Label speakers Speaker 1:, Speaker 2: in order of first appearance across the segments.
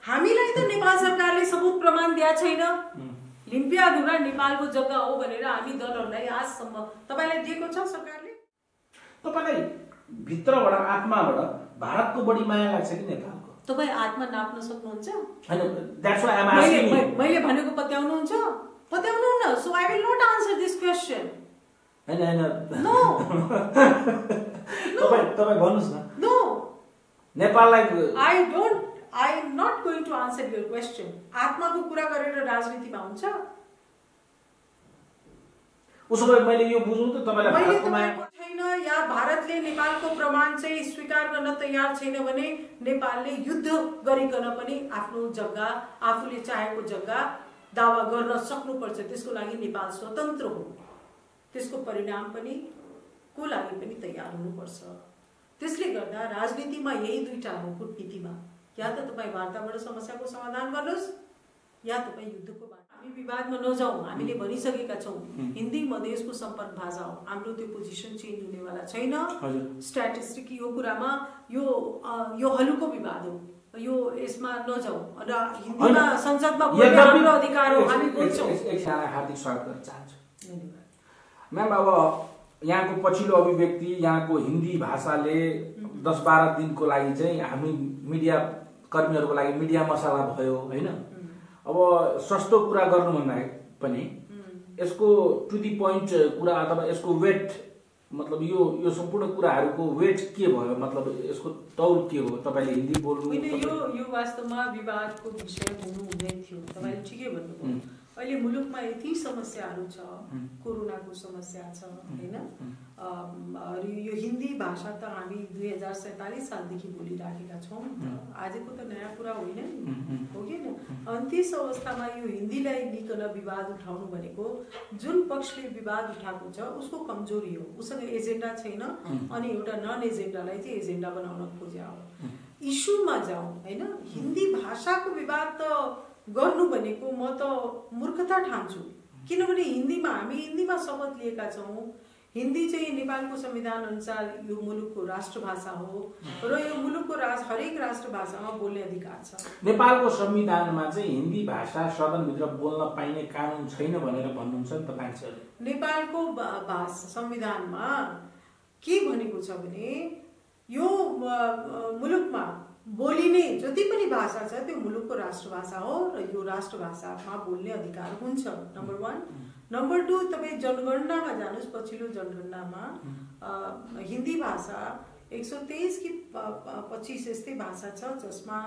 Speaker 1: हामीलाई त नेपाल सरकारले सबुत प्रमाण दिया छैन लिम्पियाधुरा नेपालको जग्गा हो भनेर हामी दलहरुलाई आजसम्म तपाईलाई दिएको छ सरकारले।
Speaker 2: तपाईलाई भित्रबाट आत्माबाट भारतको बढी माया लाग्छ कि नेपालको?
Speaker 1: तपाई आत्मा नाप्न सक्नुहुन्छ?
Speaker 2: हैन, that's why I am asking.
Speaker 1: मैले भनेको पत्याउनुहुन्छ? पत्याउनुहुन्न। So I will not answer this question.
Speaker 2: हैन
Speaker 1: नो
Speaker 2: तपाई भन्नुस् न।
Speaker 1: नो
Speaker 2: नेपाललाई
Speaker 1: I am not going to answer your question. आत्माको कुरा गरेर राजनीतिमा हुन्छ?
Speaker 2: उसो भए मैले यो बुझौँ त तपाईलाई भारतको माया
Speaker 1: छैन या भारतले नेपालको प्रमाण चाहिँ स्वीकार गर्न तयार छैन भने नेपालले युद्ध गरिकन पनि आफ्नो जग्गा आफूले चाहेको जग्गा दावा गर्न सक्नुपर्छ। त्यसको लागि नेपाल स्वतन्त्र हो। त्यसको परिणाम पनि को लागि पनि तयार हुनुपर्छ। त्यसले गर्दा राजनीतिमा यही दुईटा हो कूटनीतिमा। या त तपाई वार्ताबाट समस्याको समाधान गर्नुस् या तपाई युद्धको बाटो। हामी विवादमा नजाउँ। हामीले भनिसकेका छौं हिन्दी मधेसको सम्पर्क भाषा हो। हाम्रो त्यो पोजिसन चेन्ज हुनेवाला छैन। स्ट्याटिस्टिक यो कुरामा यो हलुको विवाद हो। यो यसमा नजाउँ र हिन्दीमा संसदमा बोल्ने हाम्रो अधिकार हो। हामी बोल्छौं।
Speaker 2: एकजना हार्दिक स्वागत गर्न चाहन्छु। धन्यवाद। म्याम, अब यहाँको पछिल्लो अभिव्यक्ति यहाँको हिन्दी भाषाले 10-12 दिनको लागि चाहिँ हामी मिडिया कर्मीहरुको लागि मिडिया मसाला भयो हैन। अब सस्तो कुरा गर्नु भन्दा पनि यसको टु दी पोइन्ट कुरा अथवा यसको वेट मतलब यो सम्पूर्ण कुराहरुको वेट के भयो? मतलब यसको तौल के हो? तपाईले हिन्दी बोल्नु
Speaker 1: यो वास्तवमा विवादको विषय हुनु हुँदै थियो। तपाईले ठिकै भन्नुभयो। अहिले मुलुकमा यति समस्याहरू छ। कोरोनाको समस्या छ हैन। यो हिन्दी भाषा त हामी 2047 सालदेखि बोलिराखेका छौं। आजको त नयाँ कुरा होइन नि, हो कि न? अनि त्यस अवस्थामा यो हिन्दीलाई लिकन विवाद उठाउनु भनेको जुन पक्षले विवाद उठाएको छ उसको कमजोरी हो। उसँग एजेन्डा छैन अनि एउटा नन एजेन्डालाई चाहिँ एजेन्डा बनाउन खोज्या हो। इस्युमा जाउँ हैन। हिन्दी भाषाको विवाद त गर्नु भनेको म त मूर्खता ठान्छु। किनभने हामी हिन्दीमा शपथ लिएका छौं। हिन्दी चाहिँ नेपालको संविधान अनुसार यो मुलुकको राष्ट्रभाषा हो र यो मुलुकको हरेक राष्ट्रभाषामा बोल्ने अधिकार छ।
Speaker 2: नेपालको संविधानमा चाहिँ हिन्दी भाषा सदनभित्र बोल्न पाइने कानुन छैन भनेर भन्नुहुन्छ नि तपाईहरुले।
Speaker 1: नेपालको संविधानमा के भनेको छ भने यो मुलुकमा बोलिने जति पनि भाषा छ त्यो मुलुकको राष्ट्रभाषा हो र यो राष्ट्रभाषामा बोल्ने अधिकार हुन्छ। नम्बर 1। नम्बर 2, तपाई जनगणनामा जानुस्। पछिल्लो जनगणनामा हिन्दी भाषा 123 कि 25 यस्तै भाषा छ जसमा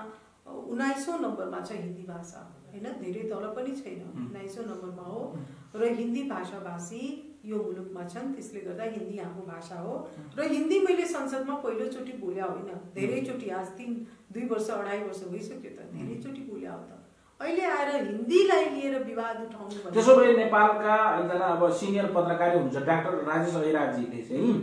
Speaker 1: 19औं नम्बरमा छ हिन्दी भाषा हैन। धेरै तल पनि छैन, 19औं नम्बरमा हो र हिन्दी भाषाभाषी यो मुलुकमा छन्। त्यसले गर्दा हिन्दी हाम्रो भाषा हो र हिन्दी मैले संसदमा पहिलो चोटी बोल्या होइन, धेरै चोटी। आज 2 वर्ष 2.5 वर्ष भइसक्यो त धेरै चोटी बोल्या हो त। अहिले आएर हिन्दीलाई लिएर विवाद उठाउनु भने
Speaker 2: त्यसो भए नेपालका एकजना अब सिनियर पत्रकार हुनुहुन्छ डाक्टर राजेश ऐराजीले चाहिँ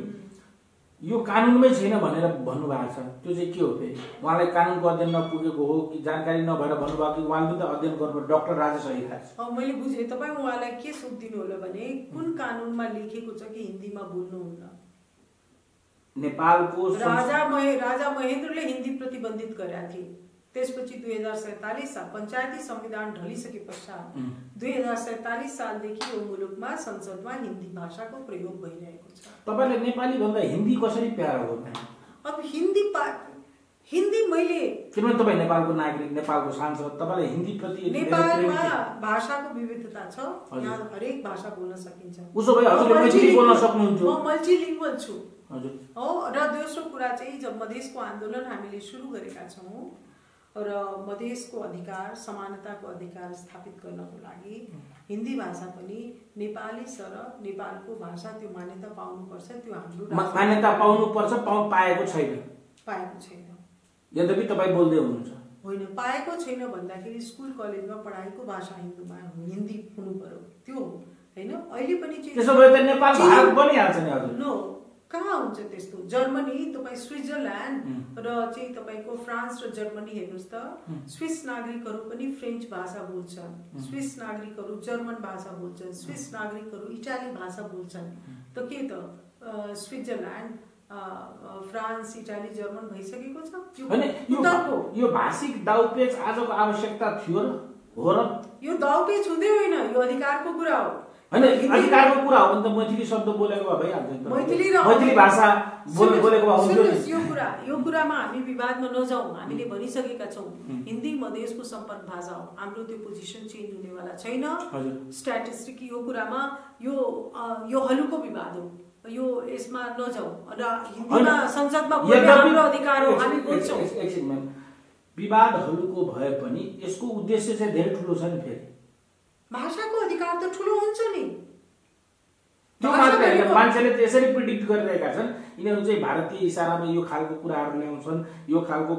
Speaker 2: यो कानुनमै छैन भनेर भन्नुभएको छ। त्यो चाहिँ के हो फेरि? उहाँलाई कानुनको अध्ययन नपुगेको हो कि जानकारी नभएर भन्नुभयो कि उहाँले पनि त अध्ययन गर्नु? डाक्टर राजेश ऐराज
Speaker 1: मैले बुझेँ। तपाई उहाँलाई के सोधिदिनु होला भने कुन कानुनमा लेखेको छ कि हिन्दीमा बोल्नुहुन्न?
Speaker 2: नेपालको
Speaker 1: राजा महेन्द्रले हिन्दी प्रतिबन्धित गरेका थिए। त्यसपछि 2047 साल पञ्चायती संविधान ढलिसके पश्चात 2047 सालदेखि यो मुलुकमा संसदमा हिन्दी भाषाको प्रयोग भइरहेको छ।
Speaker 2: तपाईले नेपाली भन्दा हिन्दी कसरी प्यारो हो?
Speaker 1: अब हिन्दी मैले
Speaker 2: किनभने तपाई नेपालको नागरिक, नेपालको सांसद, तपाईले हिन्दी प्रति
Speaker 1: नेपालमा भाषाको विविधता छ। यहाँ हरेक भाषा बोल्न सकिन्छ।
Speaker 2: उसो भए हजुरले मैथिली बोल्न सक्नुहुन्छ?
Speaker 1: म मल्टिलिङ्गुअल छु।
Speaker 2: हजुर
Speaker 1: हो। र दोस्रो कुरा चाहिँ जब मधेसको आन्दोलन हामीले सुरु गरेका छौं र मधेसको अधिकार समानताको अधिकार स्थापित गर्नको लागि हिन्दी भाषा पनि नेपाली सरह नेपालको भाषा त्यो मान्यता पाउनुपर्छ। त्यो हाम्रो
Speaker 2: मान्यता पाउनुपर्छ, पाएको छैन। यद्यपि तपाई बोल्दै हुनुहुन्छ?
Speaker 1: होइन, पाएको छैन भन्दाखेरि स्कुल कलेजमा पढाएको भाषा हिन्दी हुनु पर्यो त्यो हैन। अहिले पनि
Speaker 2: त्यसो भए त नेपाल भारत बनिहाल्छ नि हजुर?
Speaker 1: नो, कहाँ हुन्छ त्यस्तो? जर्मनी, तपाई स्विट्जरल्यान्ड र चाहिँ तपाईको फ्रान्स र जर्मनी हेर्नुस् त स्विस नागरिकहरू पनि फ्रेन्च भाषा बोल्छन्, स्विस नागरिकहरू जर्मन भाषा बोल्छन्, स्विस नागरिकहरू इटाली भाषा बोल्छन्। त के त स्विट्जरल्यान्ड फ्रान्स, इटाली, जर्मन भइसकेको छ।
Speaker 2: यो भाषिक दाउपेच आजको आवश्यकता थियो र हो र?
Speaker 1: यो दाउपेच हुँदै होइन, यो अधिकारको कुरा हो।
Speaker 2: हैन, अधिकारको कुरा हो भने त मैथिली शब्द बोलेको भए भइहाल्छ नि त।
Speaker 1: मैथिली
Speaker 2: भाषा बोलेको भए हुन्थ्यो नि।
Speaker 1: यो कुरामा हामी विवादमा नजाउँ। हामीले भनिसकेका छौँ हिन्दी मधेसको सम्पर्क भाषा हो। हाम्रो त्यो पोजिसन चेन्ज हुनेवाला छैन। स्ट्याटिस्टिक यो कुरामा यो हलुको विवाद हो, यो यसमा नजाउँ। र हिन्दीमा संसदमा बोल्ने हाम्रो अधिकार हो, हामी बोल्छौँ।
Speaker 2: विवादहरूको भए पनि यसको उद्देश्य चाहिँ धेरै ठुलो छ नि। फेरि
Speaker 1: भाषाको अधिकार त ठुलो हुन्छ नि।
Speaker 2: मान्छेले त यसरी प्रिडिक्ट गरिरहेका छन्, यिनीहरू चाहिँ भारतीय इसारामा यो खालको कुराहरू ल्याउँछन्, यो खालको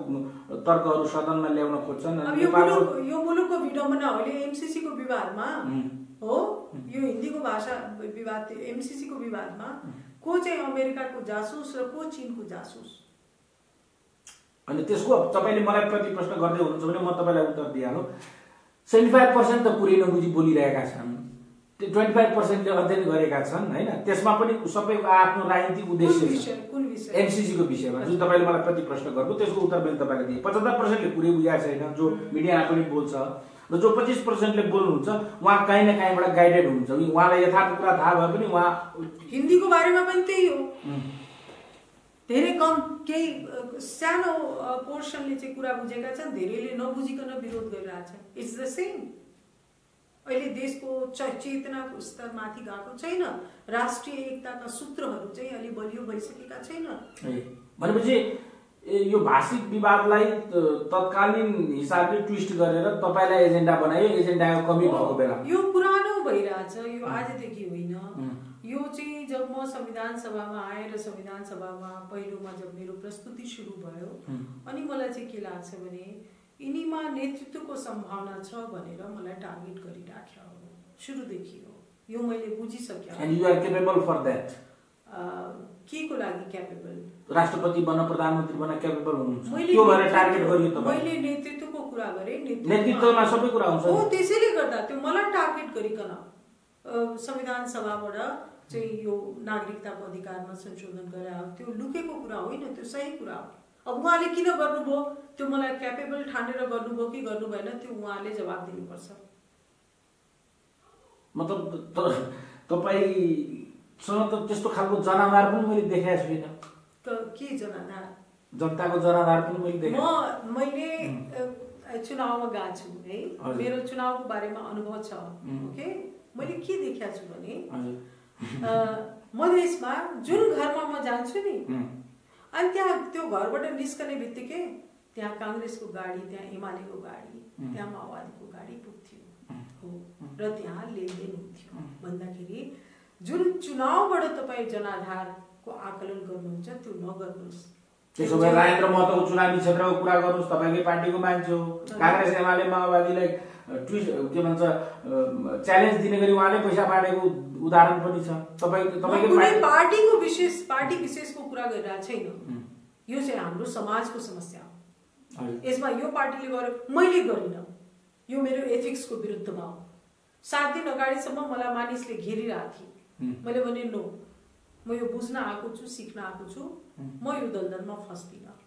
Speaker 2: तर्कहरू सदनमा ल्याउन खोज्छन्।
Speaker 1: यो मुलुकको विडम्बना अहिले एमसीसी को विवादमा हो, यो हिन्दीको भाषा विवाद एमसीसी को विवादमा को चाहिँ अमेरिकाको जासुस र को चीनको जासुस।
Speaker 2: अनि त्यसको तपाईले मलाई प्रति प्रश्न गर्दै हुनुहुन्छ भने म तपाईलाई उत्तर दिइहालौँ। 75% त कुरै नबुझी बोलिरहेका छन्, 25% ले अध्ययन गरेका छन् हैन। त्यसमा पनि सबैको आफ्नो राजनीतिक उद्देश्य छ।
Speaker 1: कुन विषय?
Speaker 2: एमसीसी को विषयमा जुन तपाईले मलाई प्रति प्रश्न गर्नु, त्यसको उत्तर मैले तपाईलाई दिएँ। 75% ले कुरै बुझाएको छैन, जो मिडियामा पनि बोल्छ, र जो 25% ले बोल्नुहुन्छ उहाँ कहीँ न कहीँबाट गाइडेड हुनुहुन्छ। उहाँलाई यथार्थ कुरा थाहा भए पनि उहाँ
Speaker 1: हिन्दीको बारेमा पनि त्यही हो। धेरै कम केही सानो पोर्सनले चाहिँ कुरा बुझेका छन्, धेरैले नबुझिकन विरोध गरिरहेछ। It's the same. अहिले देशको चेतनाको स्तर माथि गएको छैन, राष्ट्रिय एकताका सूत्रहरू चाहिँ अलि बलियो भइसकेका छैन।
Speaker 2: भनेपछि यो भाषिक विवादलाई तत्कालीन हिसाबले ट्विस्ट गरेर तपाईलाई एजेन्डा बनायो, एजेन्डाको कमी भएको बेला
Speaker 1: यो पुरानो भइरहेछ। यो आजदेखि होइन। यो चाहिँ जब म संविधान सभामा आएँ र संविधान सभामा पहिलोमा जब मेरो प्रस्तुति सुरु भयो, अनि मलाई चाहिँ के लाग्छ भने यिनीमा नेतृत्वको सम्भावना छ भनेर मलाई टार्गेट गरिराख्यो हो सुरुदेखि हो। यो मैले बुझिसकेँ।
Speaker 2: And you are capable for that.
Speaker 1: के को लागि क्यापेबल?
Speaker 2: राष्ट्रपति बन्न, प्रधानमन्त्री बन्न क्यापेबल हुनुहुन्छ। त्यो भएर टार्गेट गरियो तपाईँ।
Speaker 1: मैले नेतृत्वको कुरा गरेँ।
Speaker 2: नेतृत्वमा सबै कुरा हुन्छ।
Speaker 1: हो, त्यसैले गर्दा त्यो मलाई टार्गेट गरिकन संविधान सभाबाट चाहिँ यो नागरिकताको अधिकारमा संशोधन गरायो, त्यो लुकेको कुरा होइन, त्यो सही कुरा हो। अब उहाँले किन गर्नुभयो, त्यो मलाई क्यापेबल ठानेर गर्नुभयो कि गर्नु भएन, त्यो उहाँले जवाब दिनुपर्छ।
Speaker 2: मतलब तपाईसँग त त्यस्तो खालको जनाधार पनि मैले देखेको छुइनँ।
Speaker 1: त के जनाधार?
Speaker 2: जनताको जनाधार पनि मैले देखेँ।
Speaker 1: मैले चुनावमा गएको छु है, मेरो चुनावको बारेमा अनुभव छ। ओके, मैले के देखेको छु भने मधेसमा जुन घरमा म जान्छु नि, अनि त्यहाँ त्यो घरबाट निस्कने बित्तिकै त्यहाँ काङ्ग्रेसको गाडी, त्यहाँ एमालेको गाडी, त्यहाँ माओवादीको गाडी पुग्थ्यो हो, र त्यहाँ लेनदेन हुन्थ्यो। भन्दाखेरि जुन चुनावबाट तपाईँ जनाधारको आकलन गर्नुहुन्छ त्यो नगर्नुहोस्।
Speaker 2: त्यसो भए राजेन्द्र महतोको चुनावी क्षेत्रको कुरा गर्नुहोस्, तपाईँकै पार्टीको मान्छे हो। काङ्ग्रेस एमाले माओवादीलाई के भन्छ च्यालेन्ज दिने गरी उहाँले पैसा बाँडेको उदाहरण पनि छ।
Speaker 1: तपाईँकै पार्टीको पार्टी विशेषको कुरा गरिरहेको छैन। यो चाहिँ हाम्रो समाजको समस्या हो। यसमा यो पार्टीले गर्यो, मैले गरिनँ, यो मेरो एथिक्सको विरुद्धमा हो। 7 दिन अगाडिसम्म मलाई मानिसले घेरिरहेको थिए। मैले भने नो, म यो बुझ्न आएको छु, सिक्न आएको छु, म यो दलदलमा फस्दिनँ।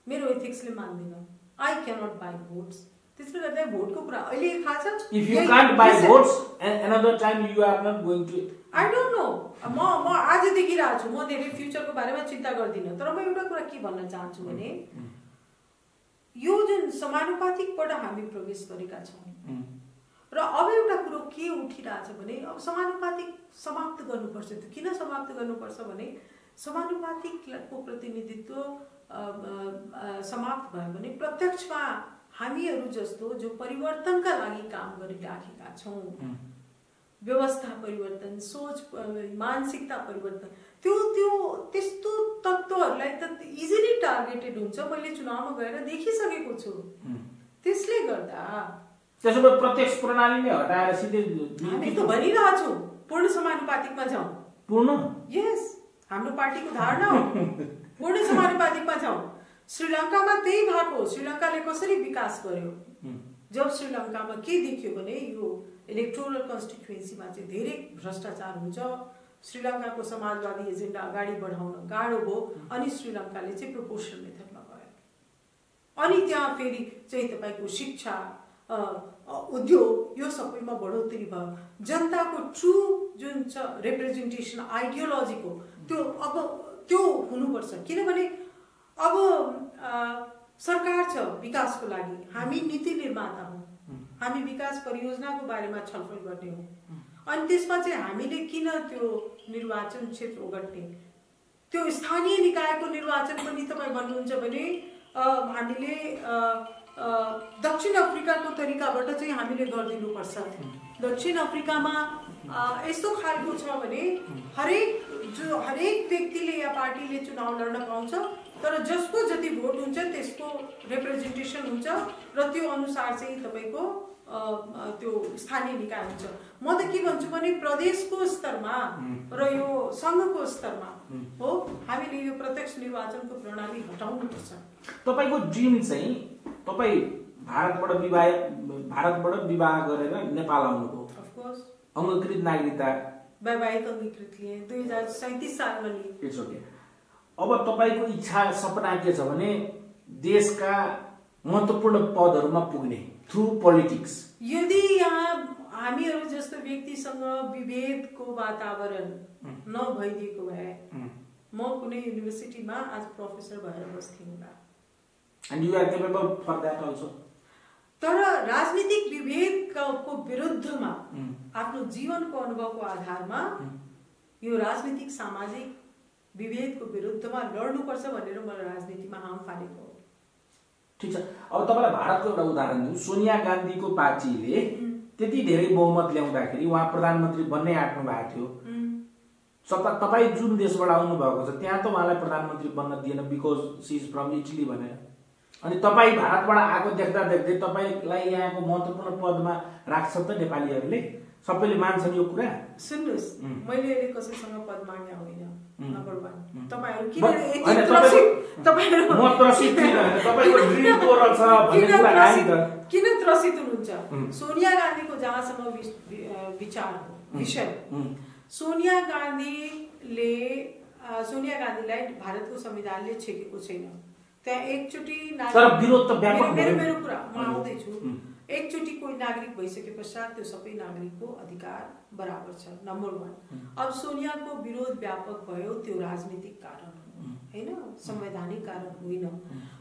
Speaker 1: मेरो एथिक्सले मान्दिनँ। I cannot buy votes. त्यसले गर्दा भोटको कुरा अहिले थाहा छ।
Speaker 2: If you can't buy votes, another time you are not going to.
Speaker 1: I don't know. म आज देखिरहेको छु, म धेरै फ्युचरको बारेमा चिन्ता गर्दिनँ, तर म एउटा कुरा के भन्न चाहन्छु भने यो जुन समानुपातिकबाट हामी प्रवेश गरेका छौँ, र अब एउटा कुरो के उठिरहेछ भने अब समानुपातिक समाप्त गर्नुपर्छ। त्यो किन समाप्त गर्नुपर्छ भने समानुपातिकको प्रतिनिधित्व समाप्त भयो भने प्रत्यक्षमा हामीहरू जस्तो जो परिवर्तनका लागि काम गरिराखेका छौँ, व्यवस्था परिवर्तन, सोच, मानसिकता परिवर्तन, त्यस्तो तत्त्वहरूलाई त इजिली टार्गेटेड हुन्छ। मैले चुनावमा गएर देखिसकेको छु। त्यसले गर्दा
Speaker 2: त्यसो भए प्रत्यक्ष प्रणाली नै हटाएर सिधै
Speaker 1: हामी त भनिरहेछौँ पूर्ण समानुपातिकमा जाउँ।
Speaker 2: पूर्ण?
Speaker 1: यस, हाम्रो पार्टीको धारणा हो पूर्ण समानुपातिकमा जाउँ। श्रीलङ्कामा त्यही भएको। श्रीलङ्काले कसरी विकास गर्यो? जब श्रीलङ्कामा के देखियो भने यो इलेक्टोरल कन्स्टिट्युएन्सीमा चाहिँ धेरै भ्रष्टाचार हुन्छ, श्रीलङ्काको समाजवादी एजेन्डा अगाडि बढाउन गाह्रो भयो अनि श्रीलङ्काले चाहिँ प्रोपोर्सनल मेथडमा गयो। अनि त्यहाँ फेरि चाहिँ तपाईको शिक्षा उद्योग यो सबैमा बढोत्तरी भयो। जनताको ट्रु जुन छ रिप्रेजेन्टेसन आइडियोलोजीको त्यो हुनुपर्छ। किनभने अब सरकार छ विकासको लागि, हामी नीति निर्माता हौँ, हामी विकास परियोजनाको बारेमा छलफल गर्ने हौँ। अनि त्यसमा चाहिँ हामीले किन त्यो निर्वाचन क्षेत्र ओगट्ने, त्यो स्थानीय निकायको निर्वाचन पनि तपाईँ भन्नुहुन्छ भने हामीले दक्षिण अफ्रिकाको तरिकाबाट चाहिँ हामीले गरिदिनुपर्छ। दक्षिण अफ्रिकामा यस्तो खालको छ भने हरेक व्यक्तिले या पार्टीले चुनाव लड्न पाउँछ, तर जसको जति भोट हुन्छ त्यसको रिप्रेजेन्टेसन हुन्छ र त्यो अनुसार चाहिँ तपाईको त्यो स्थानीय निकाय हुन्छ। म त के भन्छु भने प्रदेशको स्तरमा र यो संघको स्तरमा हो हामीले यो प्रत्यक्ष निर्वाचनको प्रणाली हटाउनुपर्छ।
Speaker 2: तपाईको ड्रिम चाहिँ तपाई भारतबाट विवाह गरेर नेपाल आउनुभयो।
Speaker 1: अफ कोर्स
Speaker 2: अंगीकृत नागरिकता
Speaker 1: वैवाहिक अंगीकृत लिए 2037 सालमा लिए।
Speaker 2: It's okay. अब तपाईको इच्छा सपना के छ भने देशका महत्त्वपूर्ण पदहरुमा पुग्ने थ्रु पोलिटिक्स।
Speaker 1: यदि यहाँ हामीहरु जस्तो व्यक्तिसँग विभेदको वातावरण नभइदिएको भए म कुनै युनिभर्सिटीमा आज प्रोफेसर भएर बस्थे होला।
Speaker 2: And you are capable for that also.
Speaker 1: तर राजनीतिक विभेदको विरुद्धमा आफ्नो जीवनको अनुभवको आधारमा यो राजनीतिक सामाजिक विभेदको विरुद्धमा लड्नुपर्छ भनेर मलाई राजनीतिमा हाम फालेको हो।
Speaker 2: ठीक छ। अब तपाईलाई भारतको एउटा उदाहरण दिउँ। सोनिया गान्धीको पार्टीले त्यति धेरै बहुमत ल्याउँदाखेरि उहाँ प्रधानमन्त्री बन्नै आँट्नु भएको थियो। तपाई जुन देशबाट आउनु भएको छ त्यहाँ त उहाँलाई प्रधानमन्त्री बन्न दिएन because she is from Italy भनेर। अनि तपाई भारतबाट आएको देख्दा देख्दै तपाईलाई यहाँको महत्त्वपूर्ण पदमा राख्छ त नेपालीहरूले? सबैले मान्छन् यो कुरा?
Speaker 1: सुन्नुस्, मैले अहिले कसैसँग पद माग्ने होइन। नम्बर 1 तपाईहरु किन किन त्रसित हुनुहुन्छ? सोनिया गान्धीको जहाँसम्म विचार हो विषय, सोनिया गान्धीलाई भारतको संविधानले छेकेको छैन। त्यहाँ एकचोटी मेरो कुरा म आउँदैछु। एकचोटी कोही नागरिक भइसके पश्चात त्यो सबै नागरिकको अधिकार बराबर छ। नम्बर 1। अब सोनियाको विरोध व्यापक भयो, त्यो राजनीतिक कारण हो हैन, संवैधानिक कारण होइन।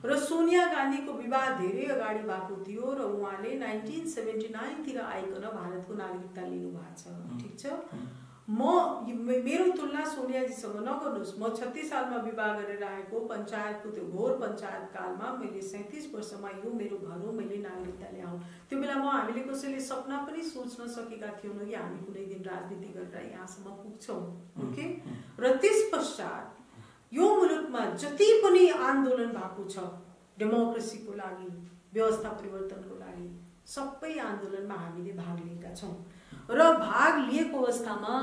Speaker 1: र सोनिया गान्धीको विवाह धेरै अगाडि भएको थियो र उहाँले 1979 तिर आइकन भारतको नागरिकता लिनु भएको छ। ठीक छ। मेरो तुलना सोनियाजीसँग नगर्नुस्। म 36 सालमा विवाह गरेर आएको, पञ्चायतको त्यो घोर पञ्चायत कालमा मैले 37 वर्षमा यो मेरो घर हो, मैले नागरिकता ल्याऊ। त्यो बेलामा हामीले कसैले सपना पनि सोच्न सकेका थिएनौँ कि हामी कुनै दिन राजनीति गरेर यहाँसम्म पुग्छौँ। ओके। र त्यस पश्चात यो मुलुकमा जति पनि आन्दोलन भएको छ डेमोक्रेसीको लागि, व्यवस्था परिवर्तनको लागि, सबै आन्दोलनमा हामीले भाग लिएका छौँ। र भाग लिएको अवस्थामा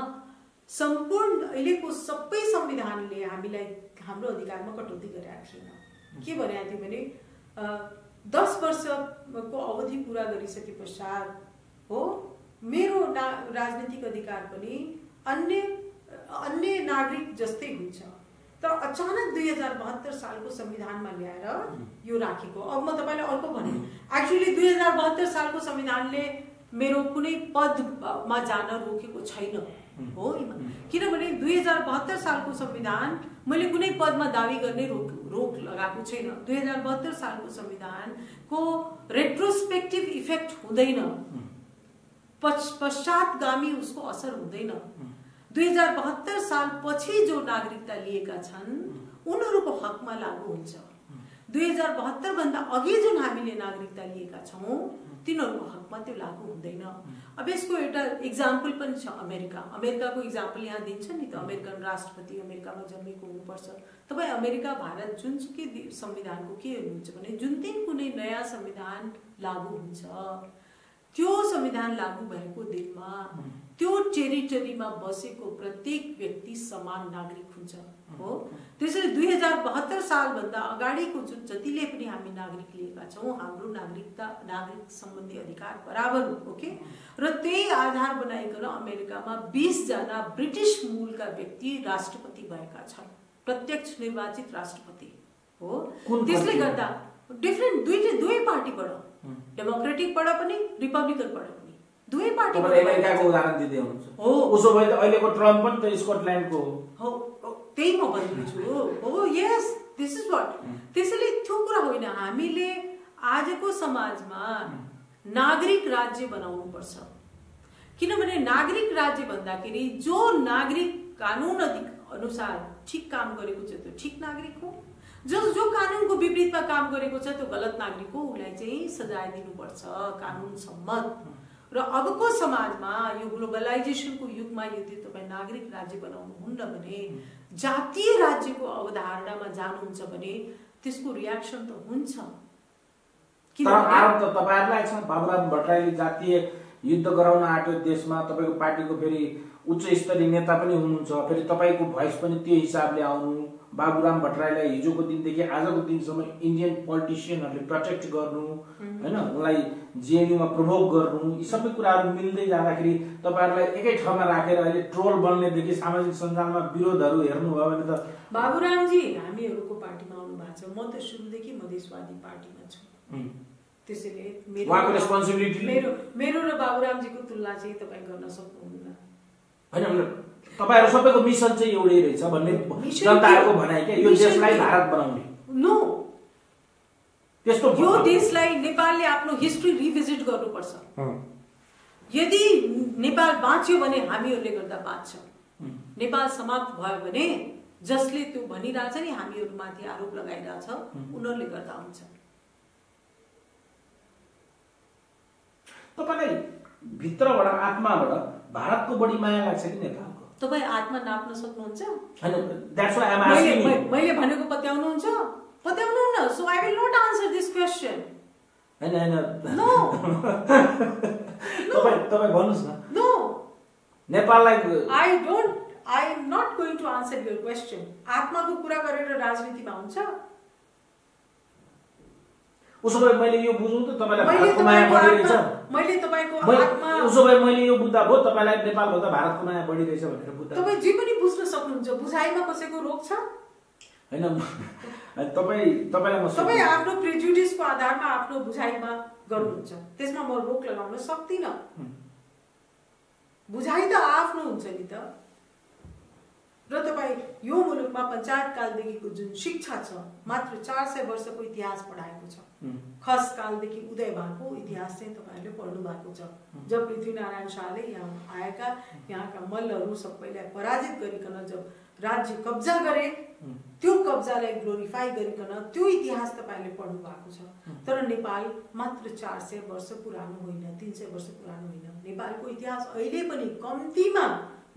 Speaker 1: सम्पूर्ण अहिलेको सबै संविधानले हामीलाई हाम्रो अधिकारमा कटौती गरेका छैन। के भनेको थियो भने 10 वर्षको अवधि पूरा गरिसके पश्चात हो मेरो राजनीतिक अधिकार पनि अन्य नागरिक जस्तै हुन्छ। तर अचानक 2072 सालको संविधानमा ल्याएर यो राखेको। अब म तपाईलाई अर्को भने एक्चुअली 2072 सालको संविधानले मेरो कुनै पदमा जान रोकेको छैन हो। किनभने 2072 सालको संविधान मैले कुनै पदमा दावी गर्ने रोक लगाएको छैन। 2072 सालको संविधानको रेट्रोस्पेक्टिभ इफेक्ट हुँदैन, पश्चातगामी उसको असर हुँदैन। 2072 साल पछि जो नागरिकता लिएका छन् उनीहरूको हकमा लागू हुन्छ। 2072 भन्दा अघि जुन हामीले नागरिकता लिएका छौँ तिनीहरूको हकमा त्यो लागू हुँदैन। अब यसको एउटा इक्जाम्पल पनि छ अमेरिकाको इक्जाम्पल यहाँ दिन्छ नि त। अमेरिकन राष्ट्रपति अमेरिकामा जन्मेको हुनुपर्छ। तपाईँ अमेरिका भारत जुनसुकै संविधानको के हुनुहुन्छ भने जुन दिन कुनै नयाँ संविधान लागू हुन्छ त्यो संविधान लागू भएको दिनमा त्यो टेरिटरीमा बसेको प्रत्येक व्यक्ति समान नागरिक हुन्छ। हो। त्यसैले 2072 सालभन्दा अगाडिको जुन जतिले पनि हामी नागरिक लिएका छौँ हाम्रो नागरिक सम्बन्धी अधिकार बराबर हो। ओके, र त्यही आधार बनाइकन अमेरिकामा 20 जना ब्रिटिश मूलका व्यक्ति राष्ट्रपति भएका छन्, प्रत्यक्ष निर्वाचित राष्ट्रपति हो। त्यसले गर्दा डिफरेन्ट दुई पार्टीबाट, डेमोक्रेटिकबाट पनि रिपब्लिकनबाट पनि दुवै पार्टीबाट।
Speaker 2: अमेरिकाको उदाहरण दिँदै हुनुहुन्छ हो, उसो भए त अहिलेको ट्रम्प पनि त स्कटल्यान्डको
Speaker 1: हो। त्यही म भन्दैछु हो। यस, दिस इज व्हाट। त्यसैले त्यो कुरा होइन, हामीले आजको समाजमा नागरिक राज्य बनाउनु पर्छ। किनभने नागरिक राज्य भन्दाखेरि जो नागरिक कानुन अनुसार ठिक काम गरेको छ त्यो ठिक नागरिक हो, जो कानुनको विपरीतमा काम गरेको छ त्यो गलत नागरिक हो, उसलाई चाहिँ सजाय दिनुपर्छ कानुन सम्मत। र अबको समाजमा यो ग्लोबलाइजेसनको युगमा यदि तपाईँ नागरिक राज्य बनाउनुहुन्न भने, जातीय राज्यको अवधारणामा जानुहुन्छ भने त्यसको रियाक्सन त हुन्छ।
Speaker 2: आरोप त तपाईहरुलाई छ, बाबुराम भट्टराईले जातीय युद्ध गराउन आट्यो देशमा, तपाईको पार्टीको फेरि उच्च स्तरीय नेता पनि हुनुहुन्छ, फेरि तपाईको भोइस पनि त्यो हिसाबले आउनु, बाबुराम भट्टराईलाई हिजोको दिनदेखि आजको दिनसम्म इन्डियन पोलिटिसियनहरूले प्रोटेक्ट गर्नु हैन, उनलाई जेएनयूमा प्रोभोक गर्नु, यी सबै कुराहरू मिल्दै जाँदाखेरि तपाईहरुलाई एकै ठाउँमा राखेर अहिले ट्रोल बन्नेदेखि सामाजिक सञ्जालमा विरोधहरू हेर्नुभयो भने त
Speaker 1: बाबुरामजी हामीहरूको पार्टीमा आउनु भएको छ। म त सुरुदेखि मधेसवादी पार्टीमा छु। त्यसैले
Speaker 2: उहाँको रेस्पोन्सिबिलिटी
Speaker 1: मेरो र बाबुरामजीको तुलना चाहिँ तपाईँ गर्न सक्नुहुन्न
Speaker 2: हैन। तपाईहरु सबैको मिसन चाहिँ एउटै रहेछ भन्ने जनताको भनाइ के, यो देशलाई भारत बनाउने।
Speaker 1: नो,
Speaker 2: त्यस्तो
Speaker 1: यो देशलाई नेपालले आफ्नो हिस्ट्री रिभिजिट गर्नुपर्छ। यदि नेपाल बाँच्यो भने हामीहरूले गर्दा बाँच्छ, नेपाल समाप्त भयो भने जसले त्यो भनिरहेछ नि हामीहरूमाथि आरोप लगाइरहेछ उनीहरूले गर्दा हुन्छ।
Speaker 2: तपाईलाई भित्रबाट आत्माबाट भारतको बढी माया लाग्छ कि नेपालको?
Speaker 1: तपाईँ आत्मा नाप्न सक्नुहुन्छ?
Speaker 2: हैन, that's why I am asking.
Speaker 1: मैले भनेको पत्याउनुहुन्छ? पत्याउनुहुन्न। So I will not answer this question.
Speaker 2: हैन
Speaker 1: नो
Speaker 2: तपाईँ भन्नुस् न।
Speaker 1: नो,
Speaker 2: नेपाललाई
Speaker 1: I am not going to answer your question. आत्माको कुरा गरेर राजनीतिमा हुन्छ?
Speaker 2: उसो भए मैले यो बुझौँ त तपाईलाई भारतको माया बढी रहेछ।
Speaker 1: मैले तपाईको आत्मा
Speaker 2: उसो भए मैले यो बुझ्दा भयो तपाईलाई नेपाल भन्दा भारतको माया बढी रहेछ भनेर बुझ्दा।
Speaker 1: तपाई जे पनि बुझ्न सक्नुहुन्छ, बुझाइमा कसैको रोक छ?
Speaker 2: हैन, तपाईलाई म
Speaker 1: तपाई आफ्नो प्रेजुडिसको आधारमा आफ्नो बुझाइमा गर्नुहुन्छ, त्यसमा म रोक लगाउन सक्दिन। बुझाइ त आफ्नो हुन्छ नि त। र तपाई यो मुलुकमा पञ्चायत कालदेखिको जुन शिक्षा छ मात्र 400 वर्षको इतिहास पढाएको छ। खस कालदेखि उदय भएको इतिहास चाहिँ तपाईहरुले पढ्नु भएको छ। जब पृथ्वीनारायण शाहले यहाँ आएका यहाँका मल्लहरू सबैलाई पराजित गरिकन जब राज्य कब्जा गरे, त्यो कब्जालाई ग्लोरिफाई गरिकन त्यो इतिहास तपाईहरुले पढ्नु भएको छ। तर नेपाल मात्र 400 वर्ष पुरानो होइन, 300 वर्ष पुरानो होइन। नेपालको इतिहास अहिले पनि कम्तीमा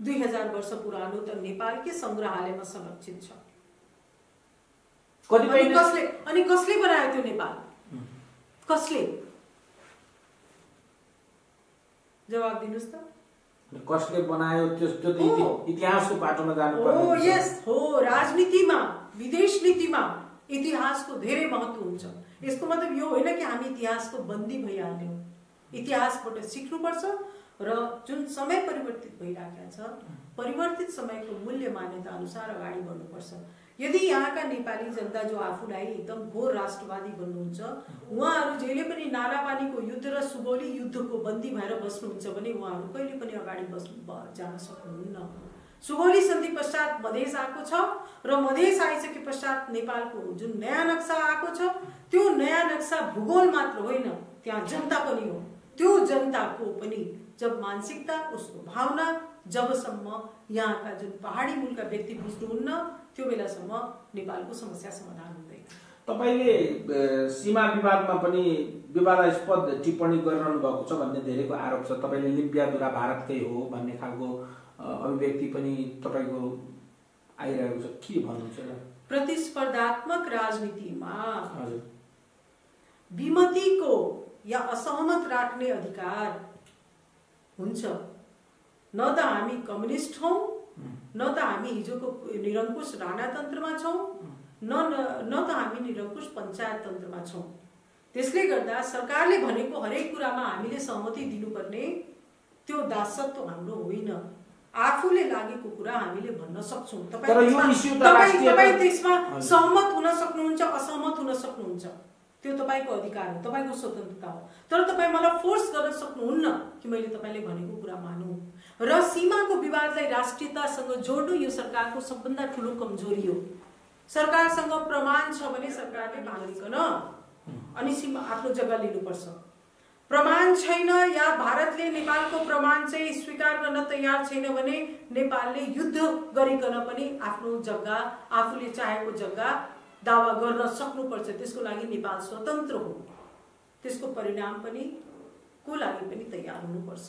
Speaker 1: 2000 वर्ष पुरानो त नेपालकै संग्रहालयमा संरक्षित छ। अनि कसले बनायो त्यो नेपाल? कसले? जवाब दिनुस् त।
Speaker 2: कसले बनायो त्यो त इतिहासको बाटोमा जानुपर्छ।
Speaker 1: हो, यस हो। राजनीतिमा, विदेश नीतिमा इतिहासको धेरै महत्त्व हुन्छ। यसको मतलब यो होइन कि हामी इतिहासको बन्दी भइहाल्यौं। इतिहासबाट सिक्नुपर्छ र जुन समय परिवर्तित भइराखेको छ, परिवर्तित समयको मूल्य मान्यता अनुसार अगाडि बढ्नुपर्छ। यदि यहाँका नेपाली जनता जो आफूलाई एकदम घोर राष्ट्रवादी भन्नुहुन्छ, उहाँहरू जहिले पनि नाराबानीको युद्ध र सुगौली युद्धको बन्दी भएर बस्नुहुन्छ भने उहाँहरू कहिले पनि अगाडि जान सक्नुहुन्न। सुगौली सन्धि पश्चात मधेस आएको छ र मधेस आइसके पश्चात नेपालको जुन नयाँ नक्सा आएको छ, त्यो नयाँ नक्सा भूगोल मात्र होइन, त्यहाँ जनता पनि हो। त्यो जनताको पनि जब मानसिकता, उसको भावना जबसम्म यहाँका जुन पहाडी मूलका व्यक्ति बुझ्नुहुन्न त्यो बेलासम्म नेपालको समस्या समाधान हुँदैन।
Speaker 2: तपाईले सीमा विवादमा पनि विवादास्पद टिप्पणी गरिरहनु भएको छ भन्ने धेरैको आरोप छ। तपाईले लिम्पियाधुरा भारतकै हो भन्ने खालको अभिव्यक्ति पनि तपाईको आइरहेको छ, के भन्नुहुन्छ?
Speaker 1: प्रतिस्पर्धात्मक राजनीतिमा विमतिको या असहमत राख्ने अधिकार हुन्छ। न त हामी कम्युनिस्ट हौं न त हामी हिजोको निरङ्कुश राणातन्त्रमा छौँ, न त हामी निरङ्कुश पञ्चायत तन्त्रमा छौँ। त्यसले गर्दा सरकारले भनेको हरेक कुरामा हामीले सहमति दिनुपर्ने त्यो दासत्व हाम्रो होइन। आफूले लागेको कुरा हामीले भन्न सक्छौँ। तपाईँ त्यसमा सहमत हुन सक्नुहुन्छ, असहमत हुन सक्नुहुन्छ, त्यो तपाईँको अधिकार हो, तपाईँको स्वतन्त्रता हो। तर तपाईँ मलाई फोर्स गर्न सक्नुहुन्न कि मैले तपाईँले भनेको कुरा मानौँ। र सीमाको विवादलाई राष्ट्रियतासँग जोड्नु यो सरकारको सबभन्दा ठुलो कमजोरी हो। सरकारसँग प्रमाण छ भने सरकारले मानिकन अनि सीमा आफ्नो जग्गा लिनुपर्छ। प्रमाण छैन या भारतले नेपालको प्रमाण चाहिँ स्वीकार गर्न तयार छैन भने नेपालले युद्ध गरिकन पनि आफ्नो जग्गा, आफूले चाहेको जग्गा दावा गर्न सक्नुपर्छ। त्यसको लागि नेपाल स्वतन्त्र हो, त्यसको परिणाम पनि को लागि पनि तयार हुनुपर्छ।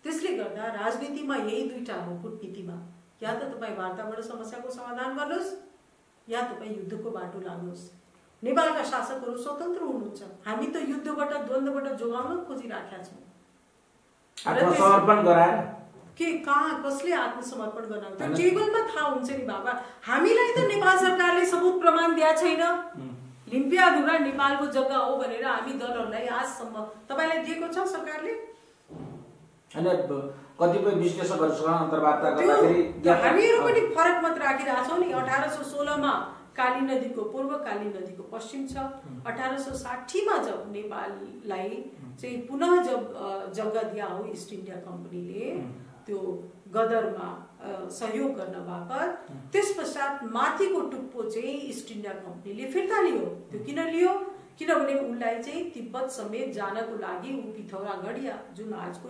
Speaker 1: त्यसले गर्दा राजनीतिमा यही दुईटा हो कूटनीतिमा, या त तपाईँ वार्ताबाट समस्याको समाधान गर्नुहोस् या तपाईँ युद्धको बाटो लाग्नुहोस्। नेपालका शासकहरू स्वतन्त्र हुनुहुन्छ, हामी त युद्धबाट द्वन्द्वबाट जोगाउन खोजिराखेका छौँ।
Speaker 2: आत्मसमर्पण गराएर
Speaker 1: के कहाँ कसले आत्मसमर्पण गराउँछ? टेबलमा थाहा हुन्छ नि बाबा। हामीलाई त नेपाल सरकारले सबुत प्रमाण दिएको छैन लिम्पियाधुरा नेपालको जग्गा हो भनेर। हामी दलहरूलाई आजसम्म तपाईँलाई दिएको छ सरकारले?
Speaker 2: अनि कतिपय विश्लेषकहरूसँग अन्तर्वार्ता गर्दाखेरि
Speaker 1: हामीहरू पनि फरक मत राखिरहेका छौँ नि। 1816 मा काली नदीको पूर्व, काली नदीको पश्चिम छ। 1860 मा जब नेपाललाई चाहिँ पुनः जब जग्गा दिया हो इस्ट इन्डिया कम्पनीले त्यो गदरमा सहयोग गर्न बापत, त्यस पश्चात माथिको टुप्पो चाहिँ इस्ट इन्डिया कम्पनीले फिर्ता लियो। त्यो किन लियो? किनभने उनलाई चाहिँ तिब्बत समेत जानको लागि ऊ पिथौरागढ या जुन आजको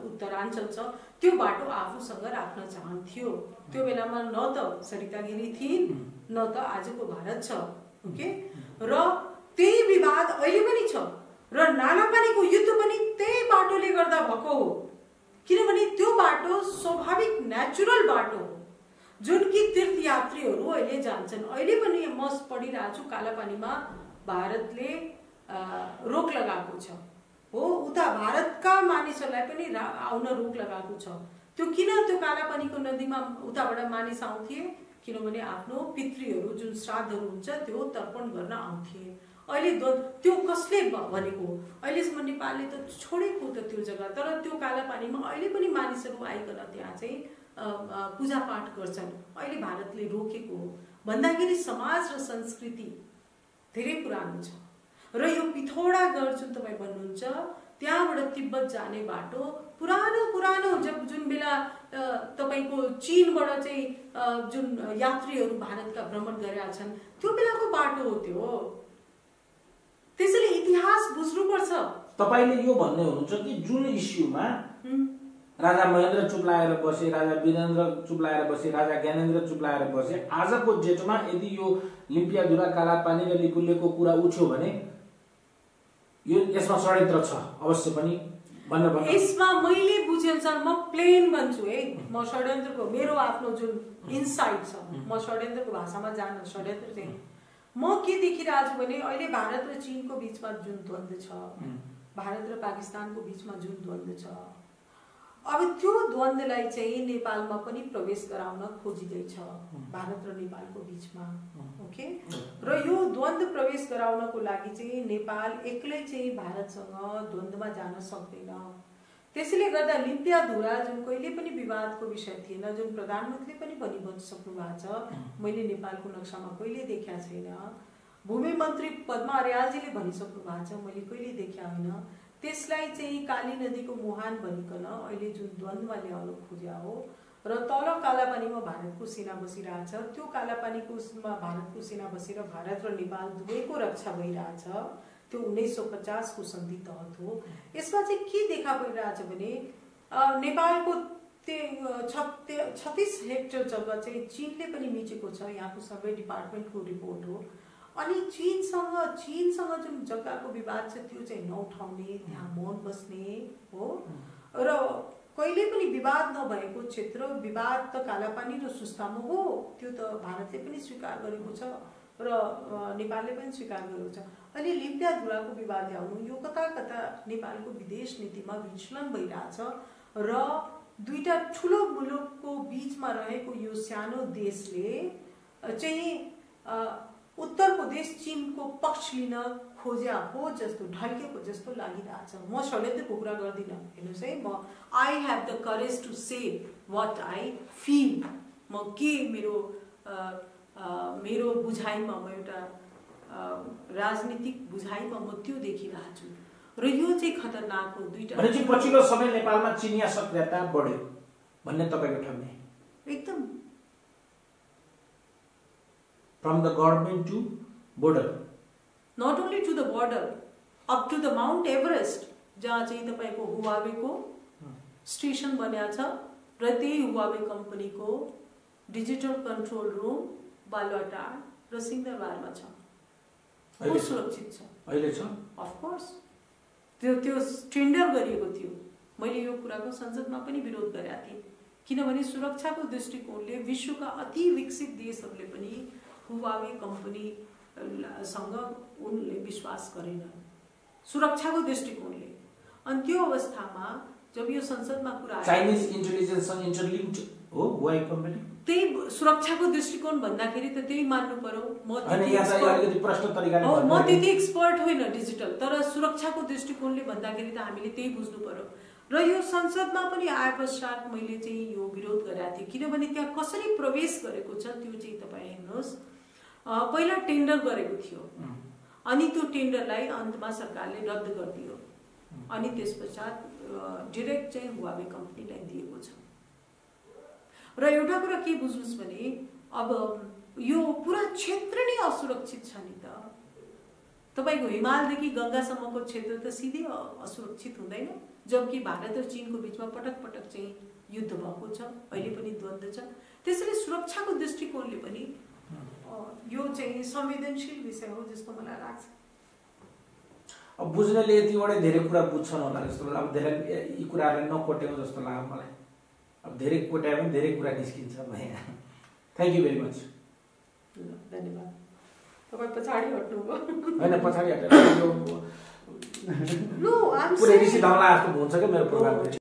Speaker 1: उत्तराञ्चल छ त्यो बाटो आफूसँग राख्न चाहन्थ्यो। त्यो बेलामा न त सरितागिरी थिइन् न त आजको भारत छ। ओके, र त्यही विवाद अहिले पनि छ र नालापानीको युद्ध पनि त्यही बाटोले गर्दा भएको हो। किनभने त्यो बाटो स्वाभाविक नेचुरल बाटो हो जुन कि तीर्थयात्रीहरू अहिले जान्छन्। अहिले पनि म पढिरहेको छु कालापानीमा भारतले रोक लगाएको छ हो, उता भारतका मानिसहरूलाई पनि आउन रोक लगाएको छ। त्यो किन? त्यो कालापानीको नदीमा उताबाट मानिस आउँथे किनभने आफ्नो पितृहरू जुन श्राद्धहरू हुन्छ त्यो तर्पण गर्न आउँथे। अहिले त्यो कसले भनेको? अहिलेसम्म नेपालले त छोडेको त त्यो जग्गा, तर त्यो कालापानीमा अहिले पनि मानिसहरू आइकन त्यहाँ चाहिँ पूजापाठ गर्छन्। अहिले भारतले रोकेको हो भन्दाखेरि समाज र संस्कृति धेरै पुरानो छ। र यो पिथौरागढ जुन तपाईँ भन्नुहुन्छ त्यहाँबाट तिब्बत जाने बाटो पुरानो जुन बेला तपाईँको चीनबाट चाहिँ जुन यात्रीहरू भारतका भ्रमण गरेका छन् त्यो बेलाको बाटो हो त्यो। त्यसैले इतिहास बुझ्नुपर्छ।
Speaker 2: तपाईँले यो भन्ने हुनुहुन्छ कि जुन इस्युमा राजा महेन्द्र चुप लागेर बसे, राजा वीरेन्द्र चुप लागेर बसे, राजा ज्ञानेन्द्र चुप लागेर बसे, आजको डेटमा यदि यो लिम्पियाधुरा, कालापानी र लिपुलेको कुरा उठ्यो भने यो यसमा षड्यन्त्र छ अवश्य पनि भन्न।
Speaker 1: यसमा मैले बुझेअनुसार म प्लेन भन्छु है, म षड्यन्त्रको मेरो आफ्नो जुन इन्साइट छ, म षड्यन्त्रको भाषामा जान्न। षड्यन्त्र चाहिँ म के देखिरहेको छु भने अहिले भारत र चीनको बीचमा जुन द्वन्द्व छ, भारत र पाकिस्तानको बीचमा जुन द्वन्द्व छ, अब त्यो द्वन्द्वलाई चाहिँ नेपालमा पनि प्रवेश गराउन खोजिँदैछ भारत र नेपालको बीचमा। ओके, र यो द्वन्द्व प्रवेश गराउनको लागि चाहिँ नेपाल एक्लै चाहिँ भारतसँग द्वन्द्वमा जान सक्दैन। त्यसैले गर्दा लिम्पियाधुरा जुन कहिले पनि विवादको विषय थिएन, जुन प्रधानमन्त्रीले पनि भनिसक्नु भएको छ, मैले नेपालको नक्सामा कहिले देखेका छैन। भूमि मन्त्री पद्मा अर्यालजीले भनिसक्नु भएको छ, मैले कहिले देखेका होइन। त्यसलाई चाहिँ काली नदीको मुहान भनिकन अहिले जुन द्वन्द्वमा ल्याउन खोज्या हो र तल कालापानीमा भारतको सेना बसिरहेछ, त्यो कालापानीको भारतको सेना बसेर भारत र नेपाल दुवैको रक्षा भइरहेछ। त्यो 1950 को सन्धि तहत हो। यसमा चाहिँ के देखा परिरहेछ भने नेपालको 36 हेक्टर जग्गा चाहिँ चीनले पनि मिचेको छ, यहाँको सर्वे डिपार्टमेन्टको रिपोर्ट हो। अनि चीनसँग जुन जग्गाको विवाद छ त्यो चाहिँ नउठाउने, त्यहाँ मौन बस्ने हो। र कहिले पनि विवाद नभएको क्षेत्र, विवाद त कालापानी र सुस्तामा हो, त्यो त भारतले पनि स्वीकार गरेको छ र नेपालले पनि स्वीकार गरेको छ। अहिले लिम्पियाधुराको विवाद ल्याउनु यो कता कता नेपालको विदेश नीतिमा विचलन भइरहेछ र दुईटा ठुलो मुलुकको बीचमा रहेको यो सानो देशले चाहिँ उत्तरको देश चीनको पक्ष लिन खोज्या हो जस्तो ढल्केको जस्तो लागिरहेछ। म षड्यन्त्रको कुरा गर्दिनँ, हेर्नुहोस् है, म I have the courage to say what I feel. म के मेरो बुझाइमा, म एउटा राजनीतिक बुझाइमा म त्यो देखिरहेको छु र यो चाहिँ खतरनाक हो। दुईटा
Speaker 2: पछिल्लो समय नेपालमा चिनिया सक्रियता बढ्यो भन्ने तपाईको ठम्ने?
Speaker 1: एकदम।
Speaker 2: From the government to border.
Speaker 1: Not only to the border, up to the Mount Everest, जहाँ चाहिँ तपाईको हुवावेको स्टेसन बन्या छ र त्यही हुवावे कम्पनीको डिजिटल कन्ट्रोल रुम बालुवाटार र सिंहदरबारमा छ। को सुरक्षित छ?
Speaker 2: अहिले छ?
Speaker 1: Of course. त्यो टेन्डर गरिएको थियो। मैले यो कुराको संसदमा पनि विरोध गरेका थिएँ, किनभने सुरक्षाको दृष्टिकोणले विश्वका अति विकसित देशहरूले पनि हुवावे कम्पनीसँग उनले विश्वास गरेनन् सुरक्षाको दृष्टिकोणले। अनि त्यो अवस्थामा जब यो संसदमा कुरा
Speaker 2: चाइनिज इन्टेलिजेन्ससँग इन्टरलिङ्क्ड हो हुवावे कम्पनी,
Speaker 1: त्यही सुरक्षाको दृष्टिकोण भन्दाखेरि त त्यही मान्नु पर्यो। म त्यति एक्सपर्ट होइन डिजिटल, तर सुरक्षाको दृष्टिकोणले भन्दाखेरि त हामीले त्यही बुझ्नु पर्यो। र यो संसदमा पनि आए पश्चात मैले चाहिँ यो विरोध गरेका थिएँ, किनभने त्यहाँ कसरी प्रवेश गरेको छ त्यो चाहिँ तपाईँ हेर्नुहोस्। पहिला टेन्डर गरेको थियो, अनि त्यो टेन्डरलाई अन्तमा सरकारले रद्द गरिदियो, अनि त्यस पश्चात डिरेक्ट चाहिँ हुवावे कम्पनीलाई दिएको छ। र एउटा कुरा के बुझ्नुहोस् भने अब यो पुरा क्षेत्र नै असुरक्षित छ नि त। तपाईको हिमालदेखि गङ्गासम्मको क्षेत्र त सिधै असुरक्षित हुँदैन, जबकि भारत र चीनको बीचमा पटक पटक चाहिँ युद्ध भएको छ, अहिले पनि द्वन्द्व छ। त्यसैले सुरक्षाको दृष्टिकोणले पनि यो चाहिँ संवेदनशील विषय हो जस्तो मलाई लाग्छ।
Speaker 2: अब बुझ्नेले यतिवटै धेरै कुरा बुझ्छन् होला जस्तो लाग्छ। अब धेरै यी कुराहरूलाई नकोट्याउँ जस्तो लाग्यो मलाई। अब धेरै कोट्यायो भने धेरै कुरा निस्किन्छ भए। Thank you very much.
Speaker 1: धन्यवाद। तपाईँ पछाडि हट्नुभयो?
Speaker 2: होइन, पछाडि हटेर पुरै ऋषि धमला जस्तो हुन्छ क्या मेरो प्रोग्राम।